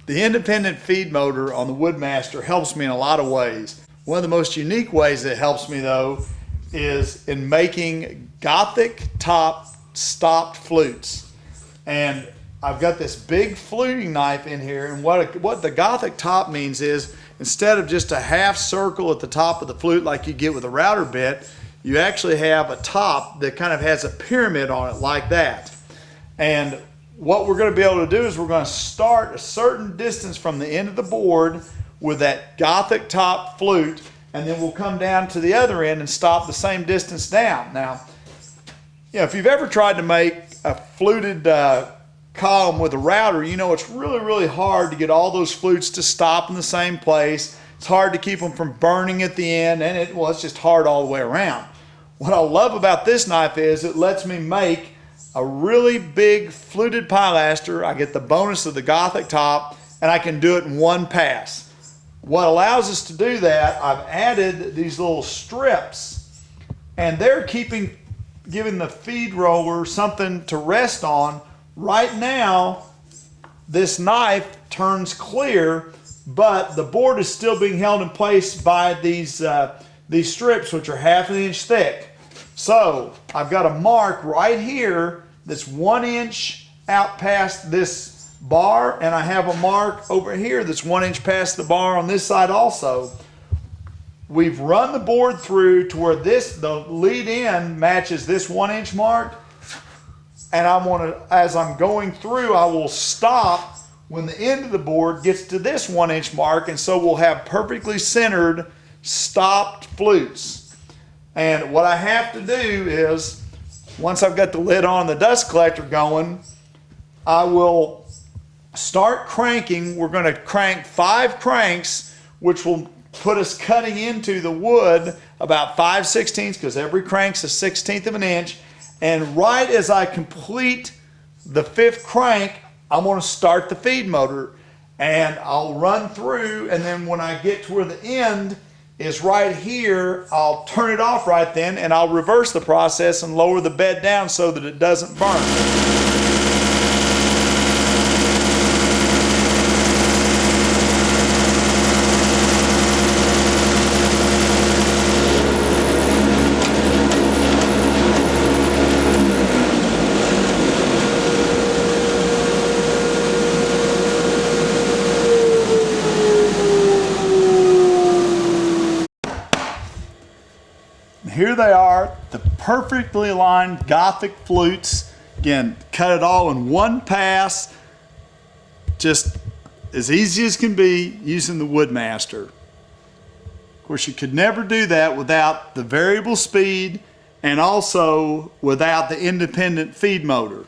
The independent feed motor on the Woodmaster helps me in a lot of ways. One of the most unique ways that it helps me though is in making Gothic Top Stop Flutes. And I've got this big fluting knife in here, and what the Gothic Top means is instead of just a half circle at the top of the flute like you get with a router bit, you actually have a top that kind of has a pyramid on it like that. And what we're going to be able to do is we're going to start a certain distance from the end of the board with that Gothic Top flute, and then we'll come down to the other end and stop the same distance down. Now, you know, if you've ever tried to make a fluted column with a router, you know it's really hard to get all those flutes to stop in the same place. It's hard to keep them from burning at the end, and it's just hard all the way around. What I love about this knife is it lets me make a really big fluted pilaster. I get the bonus of the Gothic Top, and I can do it in one pass. What allows us to do that, I've added these little strips, and they're giving the feed roller something to rest on. Right now, this knife turns clear, but the board is still being held in place by these strips, which are 1/2 inch thick. So I've got a mark right here that's 1 inch out past this bar, and I have a mark over here that's 1 inch past the bar on this side also. We've run the board through to where the lead end matches this 1 inch mark, and as I'm going through, I will stop when the end of the board gets to this 1 inch mark, and so we'll have perfectly centered stopped flutes. And what I have to do is, once I've got the lid on, the dust collector going, I will start cranking. We're going to crank 5 cranks, which will put us cutting into the wood about 5/16, because every crank's a 1/16 of an inch. And right as I complete the 5th crank, I'm going to start the feed motor, and I'll run through, and then when I get to where the end is right here, I'll turn it off right then, and I'll reverse the process and lower the bed down so that it doesn't burn. Here they are, the perfectly aligned Gothic flutes. Again, cut it all in one pass, just as easy as can be using the Woodmaster. Of course, you could never do that without the variable speed and also without the independent feed motor.